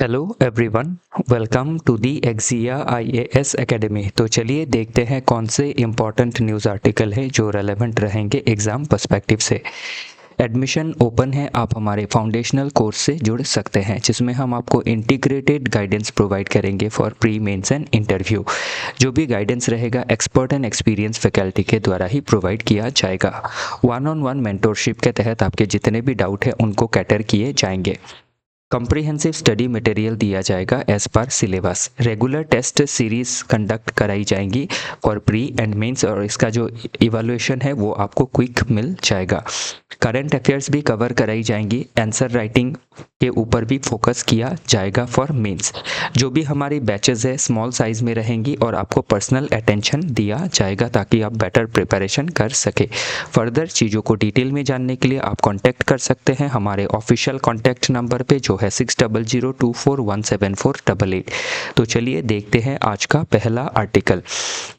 Hello everyone, welcome to the Axia IAS academy. तो चलिए देखते हैं कौन से इम्पॉर्टेंट न्यूज़ आर्टिकल है जो रेलेवेंट रहेंगे एग्ज़ाम पर्सपेक्टिव से। एडमिशन ओपन है, आप हमारे फाउंडेशनल कोर्स से जुड़ सकते हैं जिसमें हम आपको इंटीग्रेटेड गाइडेंस प्रोवाइड करेंगे for pre mains and interview. जो भी गाइडेंस रहेगा एक्सपर्ट एंड एक्सपीरियंस फैकल्टी के द्वारा ही प्रोवाइड किया जाएगा। वन ऑन वन मेंटोरशिप के तहत आपके जितने भी डाउट है उनको कैटर किए जाएंगे। कॉम्प्रिहेंसिव स्टडी मटेरियल दिया जाएगा as per syllabus. Regular test series conduct कराई जाएंगी फॉर प्री एंड मेंस और इसका जो इवैल्यूएशन है वो आपको क्विक मिल जाएगा। करंट अफेयर्स भी कवर कराई जाएंगी। आंसर राइटिंग के ऊपर भी फोकस किया जाएगा फॉर मेंस। जो भी हमारी बैचेस है स्मॉल साइज में रहेंगी और आपको पर्सनल अटेंशन दिया जाएगा ताकि आप बेटर प्रिपरेशन कर सके। फर्दर चीज़ों को डिटेल में जानने के लिए आप कांटेक्ट कर सकते हैं हमारे ऑफिशियल कांटेक्ट नंबर पे जो है 6002417488। तो चलिए देखते हैं आज का पहला article.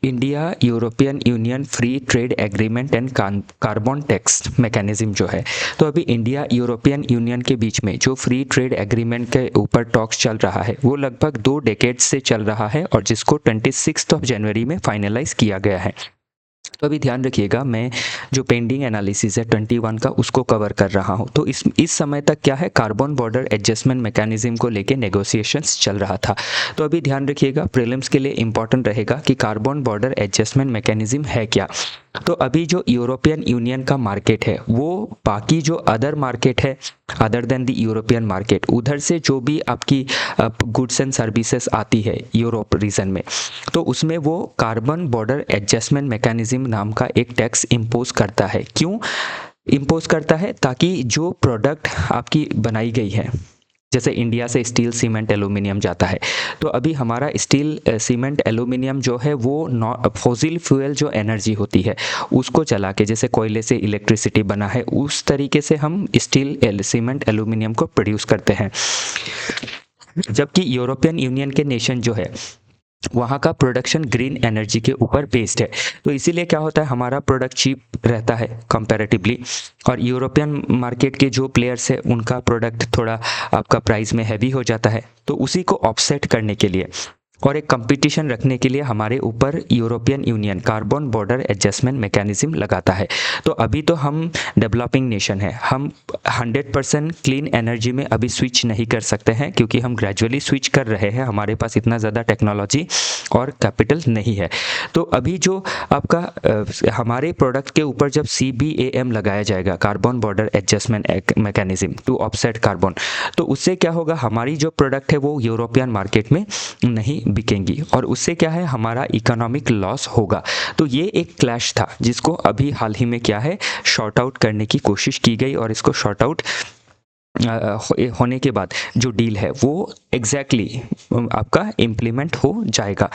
India European union free trade agreement and carbon tax mechanism जो है, तो अभी इंडिया यूरोपियन यूनियन के बीच में जो फ्री ट्रेड एग्रीमेंट के ऊपर टॉक्स चल रहा है वो लगभग 2 डेकेड से चल रहा है और जिसको 26 जनवरी में फाइनलाइज किया गया है। तो अभी ध्यान रखिएगा, मैं जो पेंडिंग एनालिसिस है 21 का उसको कवर कर रहा हूँ। तो इस समय तक क्या है, कार्बन बॉर्डर एडजस्टमेंट मैकेनिज्म को लेके नेगोशिएशंस चल रहा था। तो अभी ध्यान रखिएगा, प्रीलिम्स के लिए इंपॉर्टेंट रहेगा कि कार्बन बॉर्डर एडजस्टमेंट मैकेनिज्म है क्या। तो अभी जो यूरोपियन यूनियन का मार्केट है वो बाकी जो अदर मार्केट है other than the European market, उधर से जो भी आपकी गुड्स एंड सर्विसेज आती है यूरोप रीजन में, तो उसमें वो कार्बन बॉर्डर एडजस्टमेंट मैकेनिज्म नाम का एक टैक्स इम्पोज करता है। क्यों इम्पोज करता है? ताकि जो प्रोडक्ट आपकी बनाई गई है, जैसे इंडिया से स्टील सीमेंट एल्यूमिनियम जाता है, तो अभी हमारा स्टील सीमेंट एल्यूमिनियम जो है वो फॉसिल फ्यूल जो एनर्जी होती है उसको चला के, जैसे कोयले से इलेक्ट्रिसिटी बना है उस तरीके से हम स्टील सीमेंट एल्यूमिनियम को प्रोड्यूस करते हैं। जबकि यूरोपियन यूनियन के नेशन जो है वहाँ का प्रोडक्शन ग्रीन एनर्जी के ऊपर बेस्ड है। तो इसीलिए क्या होता है, हमारा प्रोडक्ट चीप रहता है कंपैरेटिवली, और यूरोपियन मार्केट के जो प्लेयर्स है उनका प्रोडक्ट थोड़ा आपका प्राइस में हैवी हो जाता है। तो उसी को ऑफसेट करने के लिए और एक कंपटीशन रखने के लिए हमारे ऊपर European union carbon border adjustment mechanism लगाता है। तो अभी तो हम डेवलपिंग नेशन है, हम 100% क्लीन एनर्जी में अभी स्विच नहीं कर सकते हैं क्योंकि हम ग्रेजुअली स्विच कर रहे हैं, हमारे पास इतना ज़्यादा टेक्नोलॉजी और कैपिटल नहीं है। तो अभी जो आपका हमारे प्रोडक्ट के ऊपर जब CBAM लगाया जाएगा, carbon border adjustment mechanism to offset carbon, तो उससे क्या होगा, हमारी जो प्रोडक्ट है वो यूरोपियन मार्केट में नहीं बिकेंगी और उससे क्या है, हमारा इकोनॉमिक लॉस होगा। तो ये एक क्लैश था जिसको अभी हाल ही में क्या है, शॉर्ट आउट करने की कोशिश की गई और इसको शॉर्ट आउट होने के बाद जो डील है वो एग्जैक्टली आपका इम्प्लीमेंट हो जाएगा।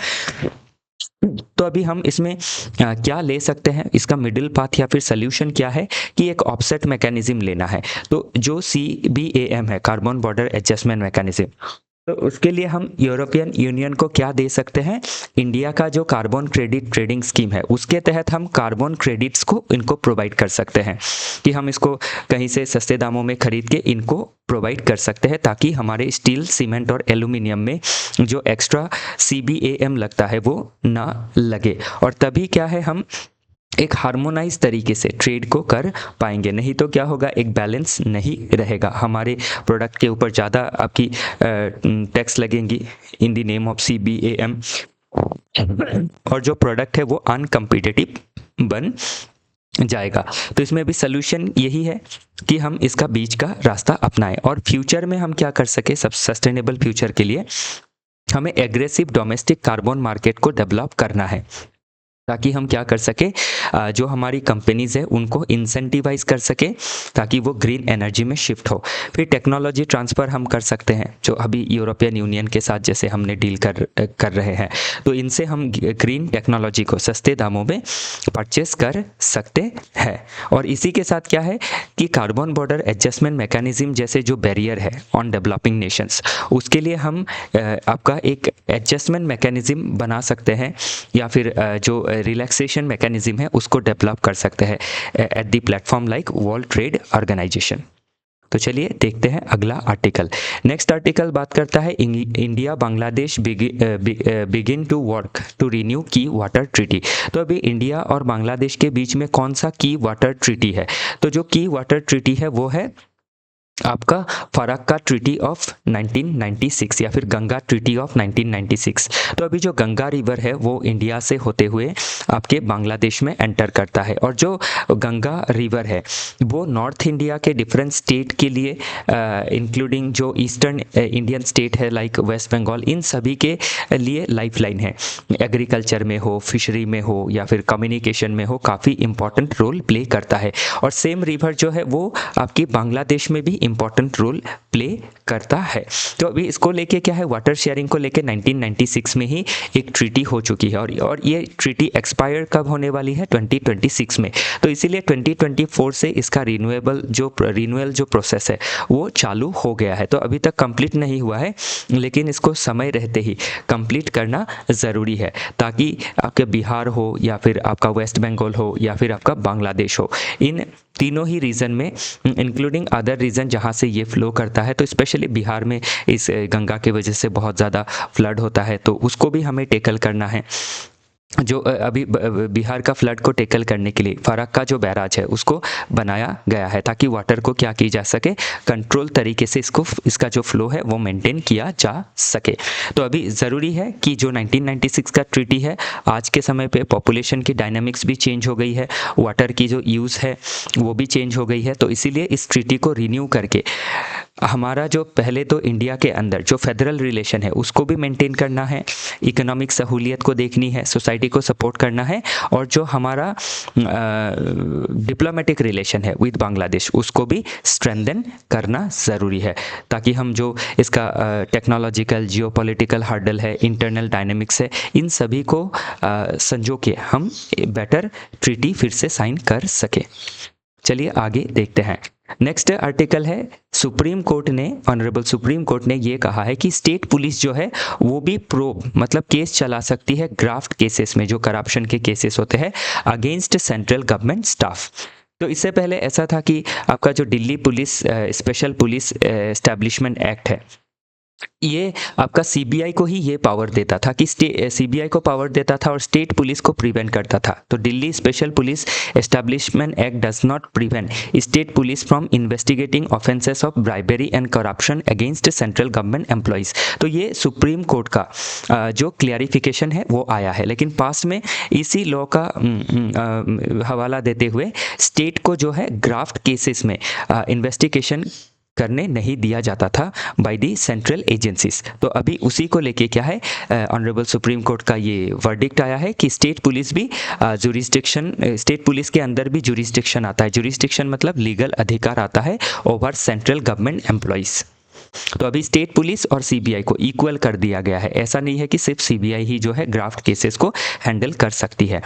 तो अभी हम इसमें क्या ले सकते हैं, इसका मिडिल पाथ या फिर सोल्यूशन क्या है कि एक ऑफसेट मैकेनिज्म लेना है। तो जो CBAM है, कार्बन बॉर्डर एडजस्टमेंट मैकेनिज्म, तो उसके लिए हम यूरोपियन यूनियन को क्या दे सकते हैं, इंडिया का जो कार्बन क्रेडिट ट्रेडिंग स्कीम है उसके तहत हम कार्बन क्रेडिट्स को इनको प्रोवाइड कर सकते हैं कि हम इसको कहीं से सस्ते दामों में खरीद के इनको प्रोवाइड कर सकते हैं ताकि हमारे स्टील सीमेंट और एल्यूमिनियम में जो एक्स्ट्रा CBAM लगता है वो ना लगे। और तभी क्या है, हम एक हार्मोनाइज तरीके से ट्रेड को कर पाएंगे। नहीं तो क्या होगा, एक बैलेंस नहीं रहेगा, हमारे प्रोडक्ट के ऊपर ज़्यादा आपकी टैक्स लगेंगी in the name of CBAM और जो प्रोडक्ट है वो अनकम्पिटिटिव बन जाएगा। तो इसमें भी सोल्यूशन यही है कि हम इसका बीच का रास्ता अपनाएं और फ्यूचर में हम क्या कर सके, सब सस्टेनेबल फ्यूचर के लिए हमें एग्रेसिव डोमेस्टिक कार्बन मार्केट को डेवलप करना है ताकि हम क्या कर सके, जो हमारी कंपनीज है उनको इंसेंटिवाइज कर सके ताकि वो ग्रीन एनर्जी में शिफ्ट हो। फिर टेक्नोलॉजी ट्रांसफ़र हम कर सकते हैं, जो अभी यूरोपियन यूनियन के साथ जैसे हमने डील कर रहे हैं, तो इनसे हम ग्रीन टेक्नोलॉजी को सस्ते दामों में परचेस कर सकते हैं। और इसी के साथ क्या है कि कार्बन बॉर्डर एडजस्टमेंट मैकेनिज्म जैसे जो बैरियर है ऑन डेवलपिंग नेशंस, उसके लिए हम आपका एक एडजस्टमेंट मैकेनिज्म बना सकते हैं या फिर जो रिलैक्सेशन मैकेनिज्म है उसको डेवलप कर सकते हैं at the platform like World Trade Organization. तो चलिए देखते हैं अगला आर्टिकल। नेक्स्ट आर्टिकल बात करता है India Bangladesh begin to work to renew की वाटर ट्रीटी। तो अभी इंडिया और बांग्लादेश के बीच में कौन सा की वाटर ट्रीटी है? तो जो की वाटर ट्रीटी है वो है आपका फरक्का ट्रीटी ऑफ 1996 या फिर गंगा ट्रीटी ऑफ 1996। तो अभी जो गंगा रिवर है वो इंडिया से होते हुए आपके बांग्लादेश में एंटर करता है, और जो गंगा रिवर है वो नॉर्थ इंडिया के डिफरेंट स्टेट के लिए इंक्लूडिंग जो ईस्टर्न इंडियन स्टेट है लाइक वेस्ट बंगाल, इन सभी के लिए लाइफलाइन है। एग्रीकल्चर में हो, फिशरी में हो या फिर कम्युनिकेशन में हो, काफ़ी इंपॉर्टेंट रोल प्ले करता है। और सेम रिवर जो है वो आपकी बांग्लादेश में भी इंपॉर्टेंट रोल प्ले करता है। तो अभी इसको लेके क्या है, वाटर शेयरिंग को लेके 1996 में ही एक ट्रीटी हो चुकी है, और ये ट्रीटी एक्सपायर कब होने वाली है? 2026 में। तो इसीलिए 2024 से इसका रिन्यूअल जो प्रोसेस है वो चालू हो गया है। तो अभी तक कंप्लीट नहीं हुआ है, लेकिन इसको समय रहते ही कंप्लीट करना ज़रूरी है, ताकि आपके बिहार हो या फिर आपका वेस्ट बंगाल हो या फिर आपका बांग्लादेश हो, इन तीनों ही रीजन में इंक्लूडिंग अदर रीजन जहाँ से ये फ्लो करता है, तो स्पेशली बिहार में इस गंगा के वजह से बहुत ज़्यादा फ्लड होता है, तो उसको भी हमें टेकल करना है। जो अभी बिहार का फ्लड को टेकल करने के लिए फरक्का जो बैराज है उसको बनाया गया है, ताकि वाटर को क्या की जा सके, कंट्रोल तरीके से इसका जो फ्लो है वो मेंटेन किया जा सके। तो अभी ज़रूरी है कि जो 1996 का ट्रीटी है, आज के समय पे पॉपुलेशन की डायनामिक्स भी चेंज हो गई है, वाटर की जो यूज़ है वो भी चेंज हो गई है, तो इसीलिए इस ट्रीटी को रिन्यू करके हमारा जो पहले तो इंडिया के अंदर जो फेडरल रिलेशन है उसको भी मेंटेन करना है, इकोनॉमिक सहूलियत को देखनी है, सोसाइटी को सपोर्ट करना है, और जो हमारा डिप्लोमेटिक रिलेशन है विद बांग्लादेश उसको भी स्ट्रेंथन करना ज़रूरी है, ताकि हम जो इसका टेक्नोलॉजिकल जियोपॉलिटिकल हर्डल है, इंटरनल डायनेमिक्स है, इन सभी को संजो के हम बेटर ट्रीटी फिर से साइन कर सके। चलिए आगे देखते हैं। नेक्स्ट आर्टिकल है, सुप्रीम कोर्ट ने, ऑनरेबल सुप्रीम कोर्ट ने ये कहा है कि स्टेट पुलिस जो है वो भी प्रोब मतलब केस चला सकती है ग्राफ्ट केसेस में, जो करप्शन के केसेस होते हैं अगेंस्ट सेंट्रल गवर्नमेंट स्टाफ। तो इससे पहले ऐसा था कि आपका जो Delhi police special police establishment act है, ये आपका सीबीआई को ही ये पावर देता था कि सीबीआई को पावर देता था और स्टेट पुलिस को प्रिवेंट करता था। तो Delhi special police establishment act does not prevent state police from investigating offences of bribery and corruption against central government employees. तो ये सुप्रीम कोर्ट का जो क्लियरिफिकेशन है वो आया है, लेकिन पास्ट में इसी लॉ का हवाला देते हुए स्टेट को जो है ग्राफ्ट केसेस में इन्वेस्टिगेशन करने नहीं दिया जाता था बाय दी सेंट्रल एजेंसीज। तो अभी उसी को लेके क्या है, ऑनरेबल सुप्रीम कोर्ट का ये वर्डिक्ट आया है कि स्टेट पुलिस भी स्टेट पुलिस के अंदर भी जुरिस्डिक्शन आता है। जुरिस्डिक्शन मतलब लीगल अधिकार आता है ओवर सेंट्रल गवर्नमेंट एम्प्लॉइज। तो अभी स्टेट पुलिस और सीबीआई को इक्वल कर दिया गया है। ऐसा नहीं है कि सिर्फ सीबीआई ही जो है ग्राफ्ट केसेस को हैंडल कर सकती है।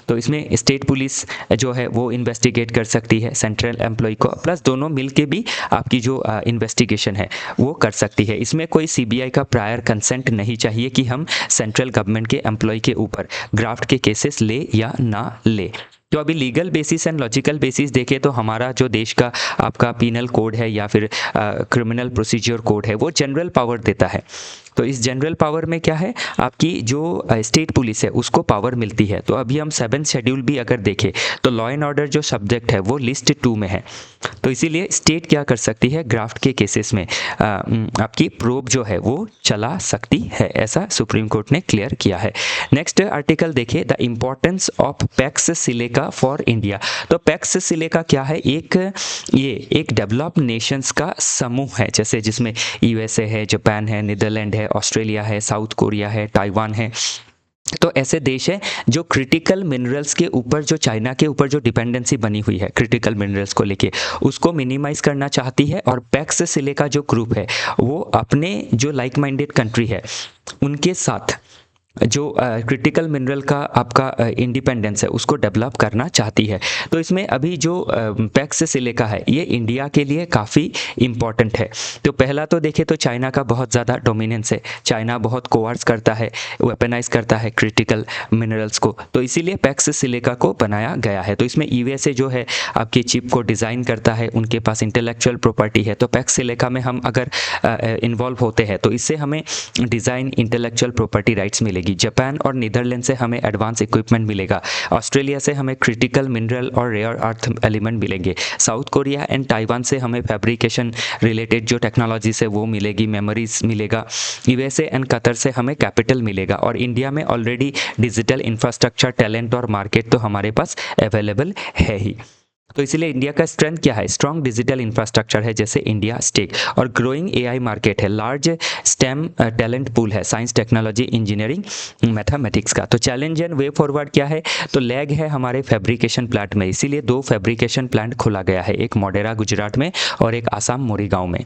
तो इसमें स्टेट पुलिस जो है वो इन्वेस्टिगेट कर सकती है सेंट्रल एम्प्लॉय को, प्लस दोनों मिलके भी आपकी जो इन्वेस्टिगेशन है वो कर सकती है। इसमें कोई सीबीआई का प्रायर कंसेंट नहीं चाहिए कि हम सेंट्रल गवर्नमेंट के एम्प्लॉय के ऊपर ग्राफ्ट के केसेस ले या ना ले। तो अभी legal basis and logical basis देखें तो हमारा जो देश का आपका पीनल कोड है या फिर क्रिमिनल प्रोसीजर कोड है वो जनरल पावर देता है। तो इस जनरल पावर में क्या है, आपकी जो स्टेट पुलिस है उसको पावर मिलती है। तो अभी हम 7th शेड्यूल भी अगर देखें तो लॉ एंड ऑर्डर जो सब्जेक्ट है वो लिस्ट 2 में है। तो इसीलिए स्टेट क्या कर सकती है, ग्राफ्ट के केसेस में आपकी प्रोब जो है वो चला सकती है, ऐसा सुप्रीम कोर्ट ने क्लियर किया है। नेक्स्ट आर्टिकल देखिए, the importance of PACS silica for India. तो पैक्स सिलिका क्या है, एक डेवलप्ड नेशंस का समूह है, जैसे जिसमें यूएसए है, जापान है, नीदरलैंड है, ऑस्ट्रेलिया है, साउथ कोरिया है, ताइवान है। तो ऐसे देश है जो क्रिटिकल मिनरल्स के ऊपर, जो चाइना के ऊपर जो डिपेंडेंसी बनी हुई है क्रिटिकल मिनरल्स को लेके, उसको मिनिमाइज करना चाहती है। और पैक्स सिलिका जो ग्रुप है वो अपने जो लाइक माइंडेड कंट्री है उनके साथ जो क्रिटिकल मिनरल का आपका इंडिपेंडेंस है उसको डेवलप करना चाहती है। तो इसमें अभी जो पैक्स सिलिका है ये इंडिया के लिए काफ़ी इम्पॉर्टेंट है। तो पहला तो देखें तो चाइना का बहुत ज़्यादा डोमिनेंस है, चाइना बहुत कोवर्स करता है, वेपनाइज करता है क्रिटिकल मिनरल्स को, तो इसीलिए पैक्स सिलिका को बनाया गया है। तो इसमें यूएसए जो है आपकी चिप को डिज़ाइन करता है, उनके पास इंटेलेक्चुअल प्रॉपर्टी है। तो पैक्स सिलिका में हम अगर इन्वॉल्व होते हैं तो इससे हमें डिज़ाइन इंटेलेक्चुअल प्रॉपर्टी राइट्स मिलेगी। जापान और नीदरलैंड से हमें एडवांस इक्विपमेंट मिलेगा, ऑस्ट्रेलिया से हमें क्रिटिकल मिनरल और रेयर अर्थ एलिमेंट मिलेंगे, साउथ कोरिया एंड ताइवान से हमें फैब्रिकेशन रिलेटेड जो टेक्नोलॉजीज है वो मिलेगी, मेमोरीज मिलेगा, यूएसए एंड कतर से हमें कैपिटल मिलेगा, और इंडिया में ऑलरेडी डिजिटल इंफ्रास्ट्रक्चर, टैलेंट और मार्केट तो हमारे पास अवेलेबल है ही। तो इसलिए इंडिया का स्ट्रेंथ क्या है? स्ट्रॉन्ग डिजिटल इंफ्रास्ट्रक्चर है जैसे इंडिया स्टेक, और ग्रोइंग एआई मार्केट है, लार्ज स्टेम टैलेंट पूल है, साइंस, टेक्नोलॉजी, इंजीनियरिंग, मैथमेटिक्स का। तो चैलेंज एंड वे फॉरवर्ड क्या है? तो लैग है हमारे फैब्रिकेशन प्लांट में, इसीलिए 2 फैब्रिकेशन प्लांट खोला गया है, एक मोडेरा गुजरात में और एक आसाम मोरीगांव में।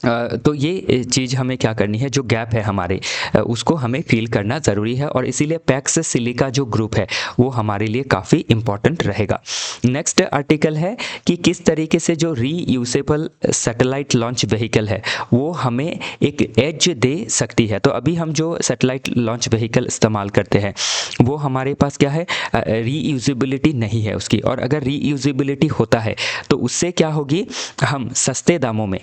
तो ये चीज़ हमें क्या करनी है, जो गैप है हमारे उसको हमें फील करना ज़रूरी है, और इसीलिए पैक्स सिलिका जो ग्रुप है वो हमारे लिए काफ़ी इम्पॉर्टेंट रहेगा। नेक्स्ट आर्टिकल है कि किस तरीके से जो रीयूजेबल सैटेलाइट लॉन्च व्हीकल है वो हमें एक एज दे सकती है। तो अभी हम जो सैटेलाइट लॉन्च व्हीकल इस्तेमाल करते हैं वो हमारे पास क्या है, रीयूजेबिलिटी नहीं है उसकी, और अगर रीयूजेबिलिटी होता है तो उससे क्या होगी, हम सस्ते दामों में,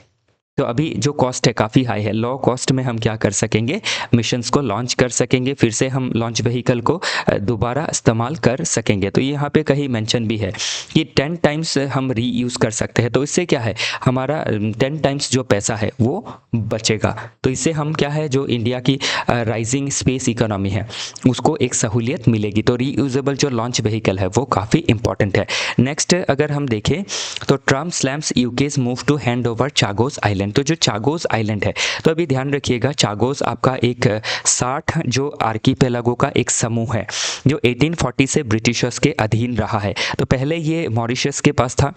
तो अभी जो कॉस्ट है काफ़ी हाई है, लो कॉस्ट में हम क्या कर सकेंगे, मिशंस को लॉन्च कर सकेंगे, फिर से हम लॉन्च व्हीकल को दोबारा इस्तेमाल कर सकेंगे। तो यहाँ पे कहीं मेंशन भी है कि 10 टाइम्स हम रीयूज़ कर सकते हैं। तो इससे क्या है, हमारा 10 टाइम्स जो पैसा है वो बचेगा। तो इससे हम क्या है, जो इंडिया की राइजिंग स्पेस इकोनॉमी है उसको एक सहूलियत मिलेगी। तो रीयूजेबल जो लॉन्च व्हीकल है वो काफ़ी इंपॉर्टेंट है। नेक्स्ट अगर हम देखें तो Trump slams UK's move to hand over Chagos island. तो जो चागोस आइलैंड है, तो अभी ध्यान रखिएगा, चागोस आपका एक 60 जो आर्कीपेलागो का एक समूह है जो 1840 से ब्रिटिशर्स के अधीन रहा है। तो पहले ये मॉरिशस के पास था,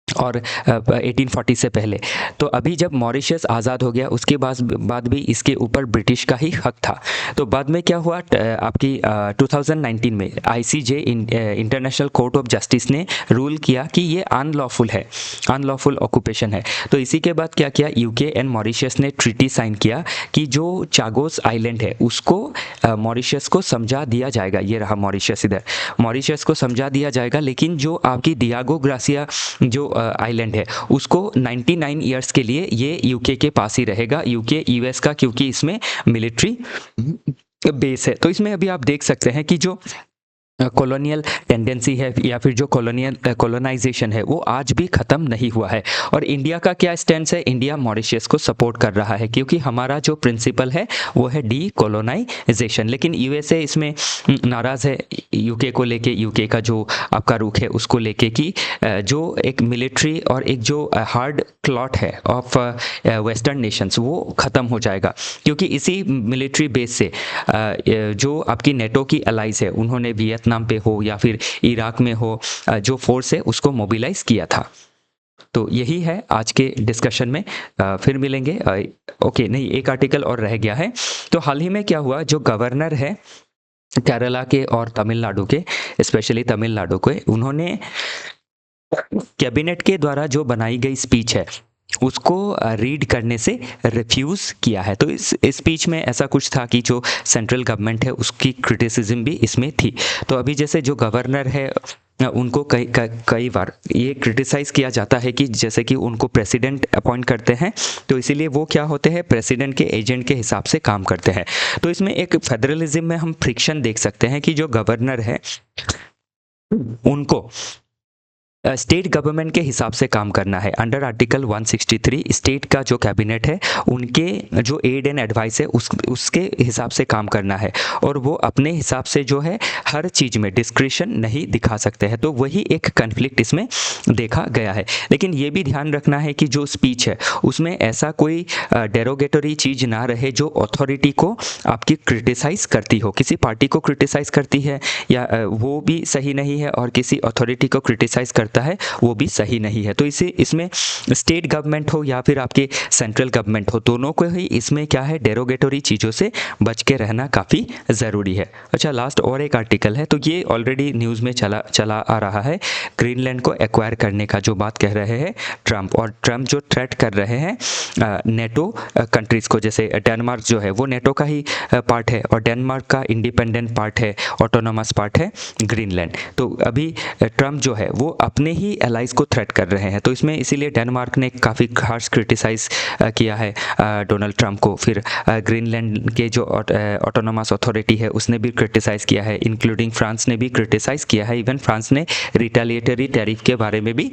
और 1840 से पहले। तो अभी जब मॉरिशस आज़ाद हो गया उसके बाद भी इसके ऊपर ब्रिटिश का ही हक था। तो बाद में क्या हुआ, आपकी 2019 में ICJ international court of justice ने रूल किया कि ये अनलॉफुल है, अनलॉफुल ऑक्यूपेशन है। तो इसी के बाद क्या किया, यूके एंड मॉरिशस ने ट्रीटी साइन किया कि जो चागोस आइलैंड है उसको मॉरिशस को समझा दिया जाएगा। ये रहा मॉरिशस, इधर मॉरिशस को समझा दिया जाएगा, लेकिन जो आपकी डियागो ग्रासिया जो आइलैंड है उसको 99 ईयर्स के लिए ये यूके के पास ही रहेगा, यूके यूएस का, क्योंकि इसमें मिलिट्री बेस है। तो इसमें अभी आप देख सकते हैं कि जो कॉलोनियल टेंडेंसी है या फिर जो कॉलोनाइजेशन है वो आज भी ख़त्म नहीं हुआ है। और इंडिया का क्या स्टैंड है, इंडिया मॉरिशस को सपोर्ट कर रहा है क्योंकि हमारा जो प्रिंसिपल है वो है डी कॉलोनाइजेशन। लेकिन यूएसए इसमें नाराज़ है यूके को लेके, यूके का जो आपका रुख है उसको लेके कि जो एक मिलिट्री और एक जो हार्ड क्लॉट है ऑफ वेस्टर्न नेशंस वो ख़त्म हो जाएगा, क्योंकि इसी मिलिट्री बेस से जो आपकी नेटो की अलाइज है उन्होंने वियतनाम पे हो या फिर इराक में हो जो फोर्स है उसको मोबिलाइज किया था। तो यही है आज के डिस्कशन में, फिर मिलेंगे। ओके, नहीं, एक आर्टिकल और रह गया है। तो हाल ही में क्या हुआ, जो गवर्नर है केरला के और तमिलनाडु के, स्पेशली तमिलनाडु के, उन्होंने कैबिनेट के द्वारा जो बनाई गई स्पीच है उसको रीड करने से रिफ्यूज़ किया है। तो इस स्पीच में ऐसा कुछ था कि जो सेंट्रल गवर्नमेंट है उसकी क्रिटिसिज्म भी इसमें थी। तो अभी जैसे जो गवर्नर है उनको कई बार ये क्रिटिसाइज़ किया जाता है कि जैसे कि उनको प्रेसिडेंट अपॉइंट करते हैं, तो इसीलिए वो क्या होते हैं, प्रेसिडेंट के एजेंट के हिसाब से काम करते हैं। तो इसमें एक फेडरलिज्म में हम फ्रिक्शन देख सकते हैं कि जो गवर्नर है उनको स्टेट गवर्नमेंट के हिसाब से काम करना है। अंडर आर्टिकल 163 स्टेट का जो कैबिनेट है उनके जो एड एंड एडवाइस है उसके हिसाब से काम करना है, और वो अपने हिसाब से जो है हर चीज़ में डिस्क्रिशन नहीं दिखा सकते हैं। तो वही एक कन्फ्लिक्ट इसमें देखा गया है। लेकिन ये भी ध्यान रखना है कि जो स्पीच है उसमें ऐसा कोई डेरोगेटरी चीज़ ना रहे जो अथॉरिटी को आपकी क्रिटिसाइज़ करती हो, किसी पार्टी को क्रिटिसाइज़ करती है या वो भी सही नहीं है, और किसी अथॉरिटी को क्रिटिसाइज़ करती करता है वो भी सही नहीं है। तो इसमें स्टेट गवर्नमेंट हो या फिर आपके सेंट्रल गवर्नमेंट हो, दोनों को ही इसमें क्या है, डेरोगेटरी चीज़ों से बच के रहना काफ़ी ज़रूरी है। अच्छा, लास्ट और एक आर्टिकल है, तो ये ऑलरेडी न्यूज़ में चला आ रहा है, ग्रीनलैंड को एक्वायर करने का जो बात कह रहे हैं ट्रंप, और ट्रंप जो थ्रेट कर रहे हैं नेटो कंट्रीज़ को, जैसे डेनमार्क जो है वो नेटो का ही पार्ट है, और डेनमार्क का इंडिपेंडेंट पार्ट है, ऑटोनोमस पार्ट है ग्रीनलैंड। तो अभी ट्रंप जो है वो अपने ही एलाइज को थ्रेट कर रहे हैं, तो इसमें इसीलिए डेनमार्क ने काफ़ी हार्श क्रिटिसाइज़ किया है डोनाल्ड ट्रंप को। फिर ग्रीनलैंड के जो ऑटोनोमस अथॉरिटी है उसने भी क्रिटिसाइज़ किया है, इंक्लूडिंग फ्रांस ने भी क्रिटिसाइज़ किया है, इवन फ्रांस ने रिटेलिएटरी टैरिफ के बारे में भी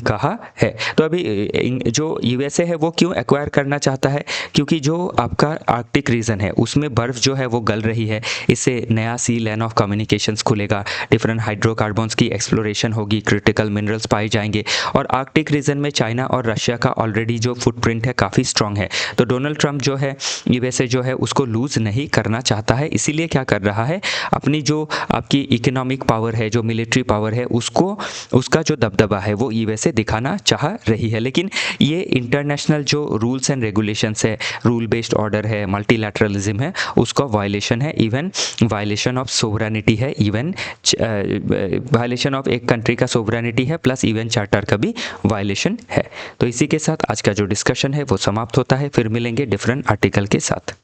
कहा है। तो अभी जो यूएसए है वो क्यों एक्वायर करना चाहता है, क्योंकि जो आपका आर्कटिक रीजन है उसमें बर्फ़ जो है वो गल रही है, इससे नया सी लाइन ऑफ कम्युनिकेशंस खुलेगा, डिफरेंट हाइड्रोकार्बन्स की एक्सप्लोरेशन होगी, क्रिटिकल मिनरल्स पाए जाएंगे, और आर्कटिक रीजन में चाइना और रशिया का ऑलरेडी जो फुटप्रिंट है काफ़ी स्ट्रॉन्ग है। तो डोनाल्ड ट्रंप जो है यूएसए जो है उसको लूज़ नहीं करना चाहता है, इसीलिए क्या कर रहा है, अपनी जो आपकी इकोनॉमिक पावर है, जो मिलिट्री पावर है, उसका जो दबदबा है वो यूएसए दिखाना चाह रही है। लेकिन ये इंटरनेशनल जो रूल्स एंड रेगुलेशंस है, रूल बेस्ड ऑर्डर है, मल्टीलैटरलिज्म है, उसका वायलेशन है, इवन वायलेशन ऑफ सोवरेनिटी है, इवन वायलेशन ऑफ एक कंट्री का सोवरेनिटी है, प्लस यूएन चार्टर का भी वायलेशन है। तो इसी के साथ आज का जो डिस्कशन है वो समाप्त होता है, फिर मिलेंगे डिफरेंट आर्टिकल के साथ।